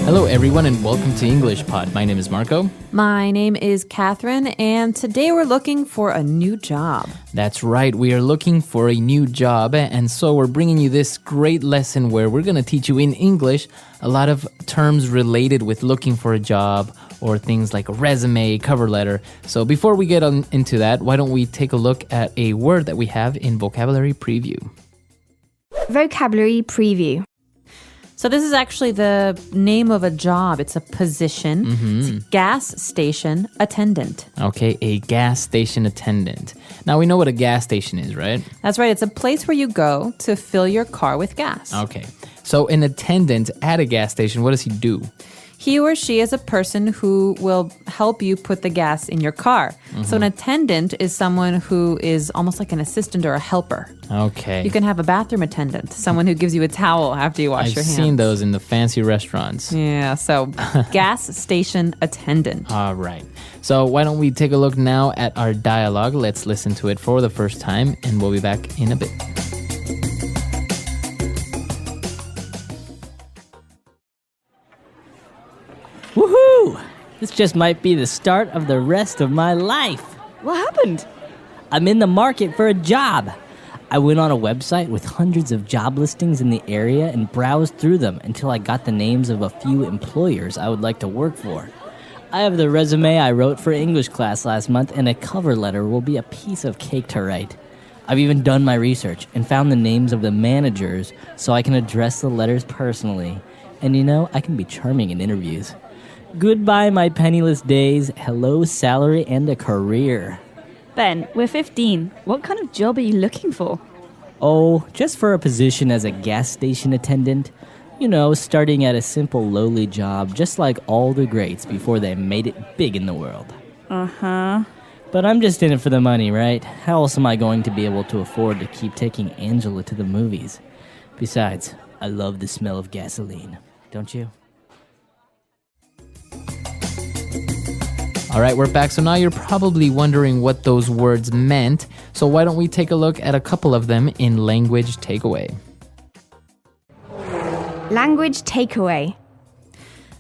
Hello, everyone, and welcome to English Pod. My name is Marco. My name is Catherine, and today we're looking for a new job. That's right. We are looking for a new job, and so we're bringing you this great lesson where we're going to teach you in English a lot of terms related with looking for a job or things like a resume, cover letter. So before we get into that, why don't we take a look at a word that we have in Vocabulary Preview. Vocabulary Preview. So this is actually the name of a job. It's a position. It's a gas station attendant. Okay, a gas station attendant. Now we know what a gas station is, right? That's right. It's a place where you go to fill your car with gas. Okay, so an attendant at a gas station, what does he do? He or she is a person who will help you put the gas in your car. So an attendant is someone who is almost like an assistant or a helper. Okay. You can have a bathroom attendant, someone who gives you a towel after you wash your hands. I've seen those in the fancy restaurants. Yeah, so gas station attendant. All right. So why don't we take a look now at our dialogue? Let's listen to it for the first time, and we'll be back in a bit. Woohoo! This just might be the start of the rest of my life. What happened? I'm in the market for a job. I went on a website with hundreds of job listings in the area and browsed through them until I got the names of a few employers I would like to work for. I have the resume I wrote for English class last month, and a cover letter will be a piece of cake to write. I've even done my research and found the names of the managers so I can address the letters personally. And you know, I can be charming in interviews. Goodbye, my penniless days. Hello, salary and a career. Ben, we're 15. What kind of job are you looking for? Oh, just for a position as a gas station attendant. You know, starting at a simple lowly job, just like all the greats before they made it big in the world. Uh-huh. But I'm just in it for the money, right? How else am I going to be able to afford to keep taking Angela to the movies? Besides, I love the smell of gasoline. Don't you? All right, we're back. So now you're probably wondering what those words meant. So why don't we take a look at a couple of them in Language Takeaway. Language takeaway.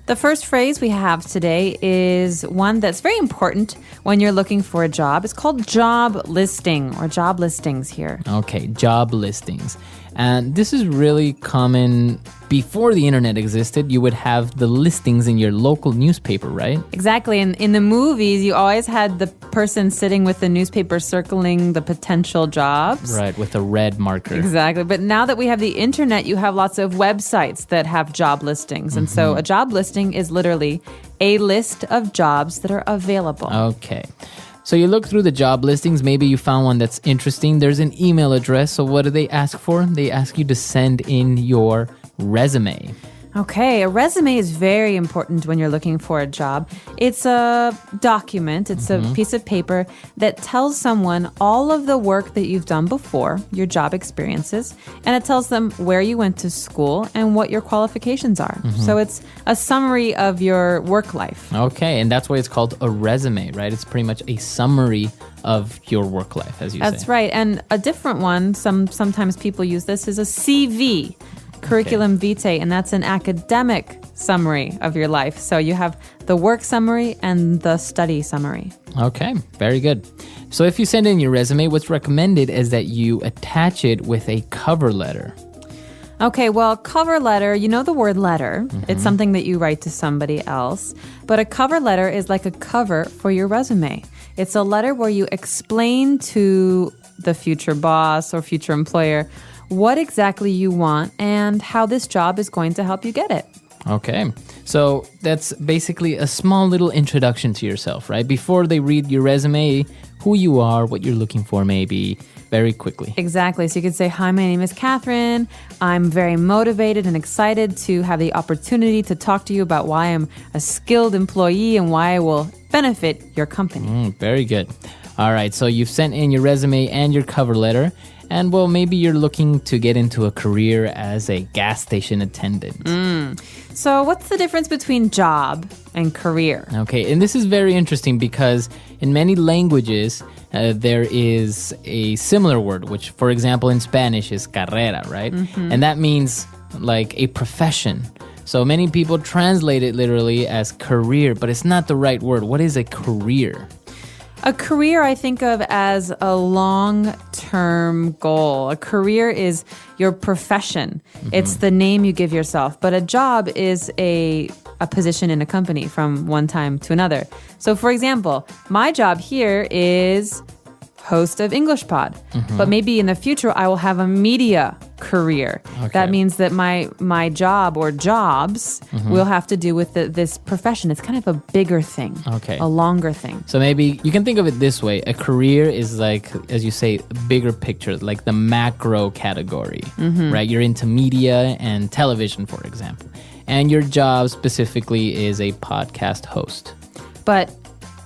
The first phrase we have today is one that's very important when you're looking for a job. It's called job listing or job listings here. Okay, job listings. And this is really common. Before the internet existed, you would have the listings in your local newspaper, right? Exactly. And in the movies, you always had the person sitting with the newspaper circling the potential jobs. Right, with a red marker. Exactly. But now that we have the internet, you have lots of websites that have job listings. And so a job listing is literally a list of jobs that are available. Okay. So you look through the job listings, maybe you found one that's interesting. There's an email address. So what do they ask for? They ask you to send in your resume. Okay, a resume is very important when you're looking for a job. It's a document, it's a piece of paper that tells someone all of the work that you've done before, your job experiences, and it tells them where you went to school and what your qualifications are. So it's a summary of your work life. Okay, and that's why it's called a resume, right? It's pretty much a summary of your work life, as you say. That's right, and a different one, sometimes people use this, is a CV. Curriculum vitae, and that's an academic summary of your life. So you have the work summary and the study summary. Okay, very good. So if you send in your resume, what's recommended is that you attach it with a cover letter. Okay, well, cover letter, you know the word letter. It's something that you write to somebody else. But a cover letter is like a cover for your resume. It's a letter where you explain to the future boss or future employer what exactly you want and how this job is going to help you get it. Okay, so that's basically a small little introduction to yourself, right? Before they read your resume, who you are, what you're looking for maybe, very quickly. Exactly. So you could say, hi, my name is Catherine. I'm very motivated and excited to have the opportunity to talk to you about why I'm a skilled employee and why I will benefit your company. Very good. All right, so you've sent in your resume and your cover letter. And, well, maybe you're looking to get into a career as a gas station attendant. So what's the difference between job and career? Okay, and this is very interesting because in many languages, there is a similar word, which, for example, in Spanish is carrera, right? And that means like a profession. So many people translate it literally as career, but it's not the right word. What is a career? A career I think of as a long-term goal. A career is your profession. It's the name you give yourself. But a job is a position in a company from one time to another. So for example, my job here is host of English Pod. But maybe in the future I will have a media career. Okay. That means that my job or jobs will have to do with this profession. It's kind of a bigger thing. Okay. A longer thing. So maybe you can think of it this way. A career is like, as you say, bigger picture, like the macro category, right? You're into media and television, for example. And your job specifically is a podcast host. But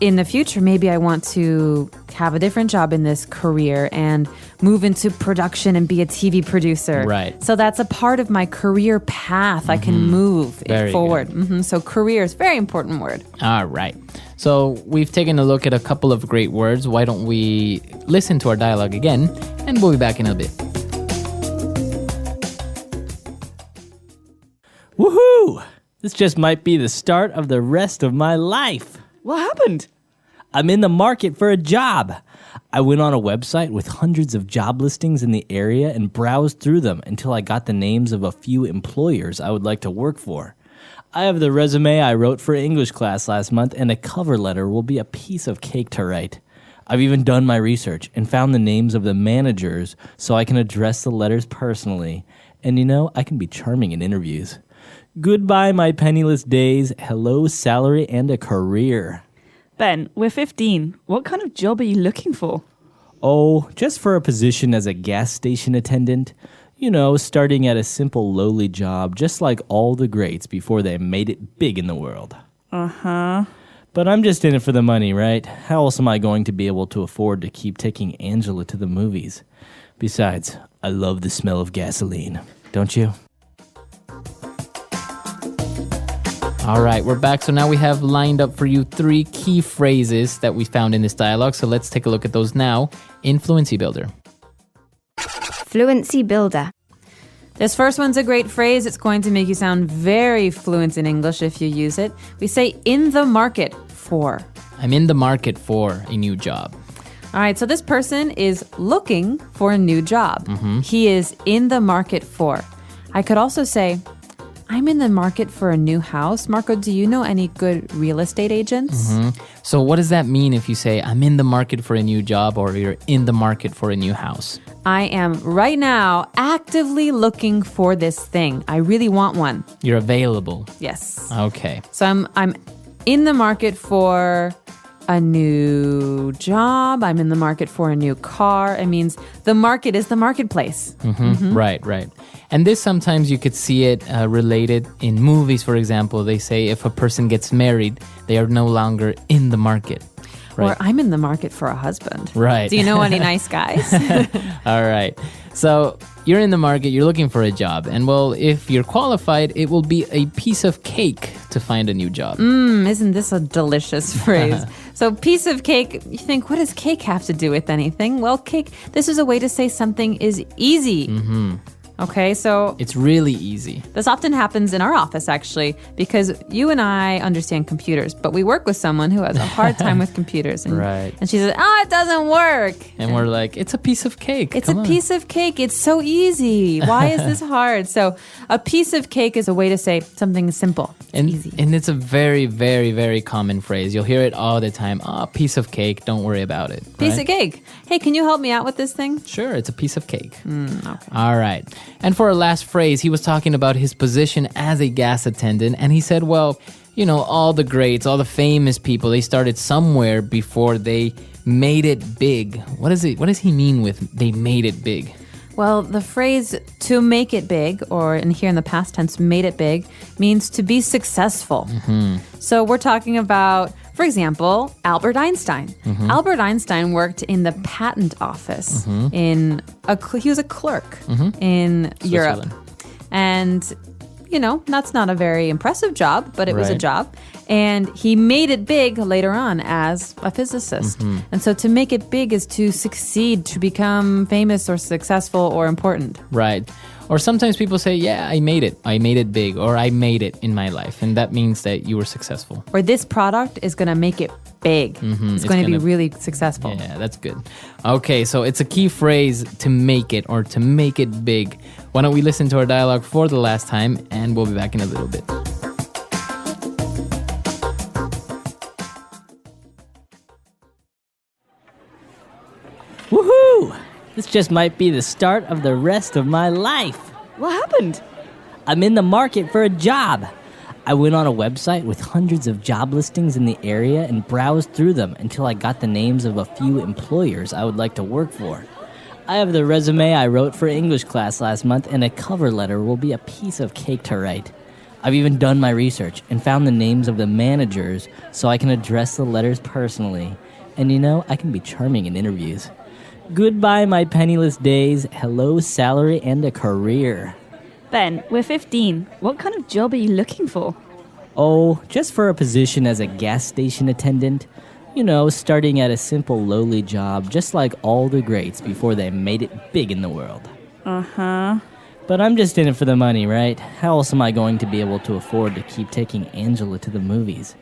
in the future, maybe I want to have a different job in this career and move into production and be a TV producer. Right. So that's a part of my career path. I can move Very it forward. So career is a very important word. All right. So we've taken a look at a couple of great words. Why don't we listen to our dialogue again, and we'll be back in a bit. Woohoo! This just might be the start of the rest of my life. What happened? I'm in the market for a job. I went on a website with hundreds of job listings in the area and browsed through them until I got the names of a few employers I would like to work for. I have the resume I wrote for English class last month, and a cover letter will be a piece of cake to write. I've even done my research and found the names of the managers so I can address the letters personally. And I can be charming in interviews. Goodbye, my penniless days. Hello, salary and a career. Ben, we're 15. What kind of job are you looking for? Oh, just for a position as a gas station attendant. Starting at a simple lowly job, just like all the greats before they made it big in the world. Uh-huh. But I'm just in it for the money, right? How else am I going to be able to afford to keep taking Angela to the movies? Besides, I love the smell of gasoline. Don't you? All right, we're back. So now we have lined up for you 3 key phrases that we found in this dialogue. So let's take a look at those now in Fluency Builder. Fluency Builder. This first one's a great phrase. It's going to make you sound very fluent in English if you use it. We say in the market for. I'm in the market for a new job. All right, so this person is looking for a new job. He is in the market for. I could also say, I'm in the market for a new house. Marco, do you know any good real estate agents? So what does that mean if you say, I'm in the market for a new job, or you're in the market for a new house? I am right now actively looking for this thing. I really want one. You're available. Yes. Okay. So I'm in the market for a new job. I'm in the market for a new car. It means the market is the marketplace. Right. And this sometimes you could see it related in movies, for example. They say if a person gets married, they are no longer in the market. Right. Or I'm in the market for a husband. Right. Do you know any nice guys? All right. So you're in the market, you're looking for a job. And well, if you're qualified, it will be a piece of cake to find a new job. Isn't this a delicious phrase? So piece of cake, you think, what does cake have to do with anything? Well, cake, this is a way to say something is easy. Okay, so It's really easy. this often happens in our office, actually, because you and I understand computers, but we work with someone who has a hard time with computers. And, Right. and she says, it doesn't work. And we're like, it's a piece of cake. It's Come a on. piece of cake. It's so easy. Why is this hard? So a piece of cake is a way to say something is simple. It's And, easy. and it's a very, very, very common phrase. You'll hear it all the time. Piece of cake, don't worry about it. Piece right? of cake. Hey, can you help me out with this thing? Sure, it's a piece of cake. Okay. All right. And for our last phrase, he was talking about his position as a gas attendant. And he said, well, all the greats, all the famous people, they started somewhere before they made it big. What does he mean with they made it big? Well, the phrase to make it big, or in here in the past tense, made it big, means to be successful. So we're talking about, for example, Albert Einstein. Albert Einstein worked in the patent office. He was a clerk in Europe. Switzerland. And, that's not a very impressive job, but it was a Right. job. And he made it big later on as a physicist. And so to make it big is to succeed, to become famous or successful or important. Right. Or sometimes people say, yeah, I made it. I made it big, or I made it in my life. And that means that you were successful. Or this product is going to make it big. It's going to be really successful. Yeah, that's good. Okay, so it's a key phrase to make it or to make it big. Why don't we listen to our dialogue for the last time, and we'll be back in a little bit. Woohoo! This just might be the start of the rest of my life. What happened? I'm in the market for a job. I went on a website with hundreds of job listings in the area and browsed through them until I got the names of a few employers I would like to work for. I have the resume I wrote for English class last month, and a cover letter will be a piece of cake to write. I've even done my research and found the names of the managers so I can address the letters personally. And I can be charming in interviews. Goodbye, my penniless days. Hello, salary and a career. Ben, we're 15. What kind of job are you looking for? Oh, just for a position as a gas station attendant. Starting at a simple lowly job, just like all the greats before they made it big in the world. Uh-huh. But I'm just in it for the money, right? How else am I going to be able to afford to keep taking Angela to the movies?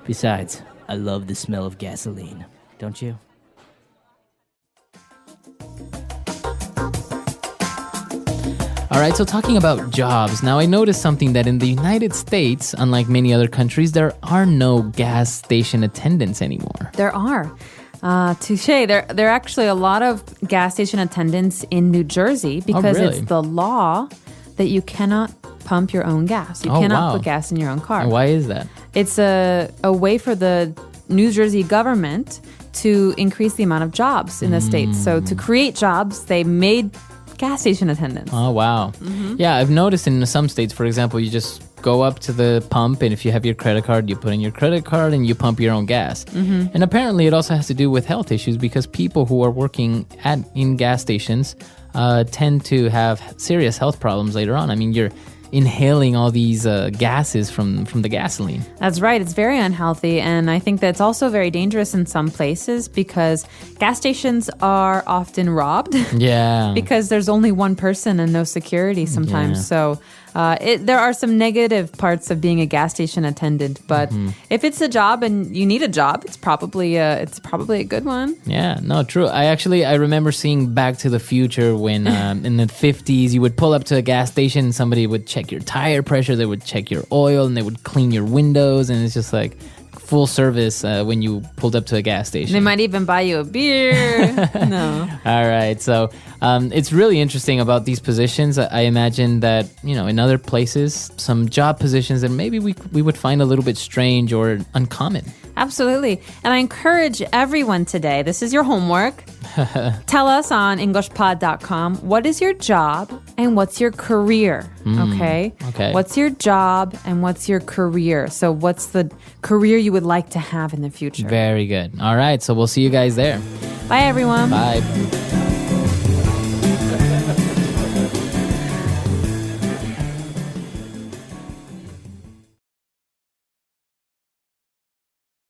Besides, I love the smell of gasoline. Don't you? All right, so talking about jobs. Now, I noticed something that in the United States, unlike many other countries, there are no gas station attendants anymore. There are. Touche. There are actually a lot of gas station attendants in New Jersey because really? it's the law that you cannot pump your own gas. You cannot put gas in your own car. And why is that? It's a way for the New Jersey government to increase the amount of jobs in the state. So to create jobs, they made gas station attendants. Oh, wow. Yeah, I've noticed in some states, for example, you just go up to the pump, and if you have your credit card, you put in your credit card and you pump your own gas. And apparently it also has to do with health issues because people who are working in gas stations tend to have serious health problems later on. I mean, you're inhaling all these gases from the gasoline. That's right. It's very unhealthy. And I think that's also very dangerous in some places because gas stations are often robbed. Yeah. Because there's only one person and no security sometimes. Yeah. So there are some negative parts of being a gas station attendant. But if it's a job and you need a job, it's probably a good one. Yeah, no, true. I remember seeing Back to the Future when in the 50s you would pull up to a gas station and somebody would check your tire pressure, they would check your oil, and they would clean your windows, and it's just like full service when you pulled up to a gas station. They might even buy you a beer. No. All right. So it's really interesting about these positions. I imagine that, in other places, some job positions that maybe we would find a little bit strange or uncommon. Absolutely. And I encourage everyone today, this is your homework. Tell us on EnglishPod.com, what is your job and what's your career? Okay? What's your job and what's your career? So what's the career you would like to have in the future? Very good. All right. So we'll see you guys there. Bye, everyone. Bye.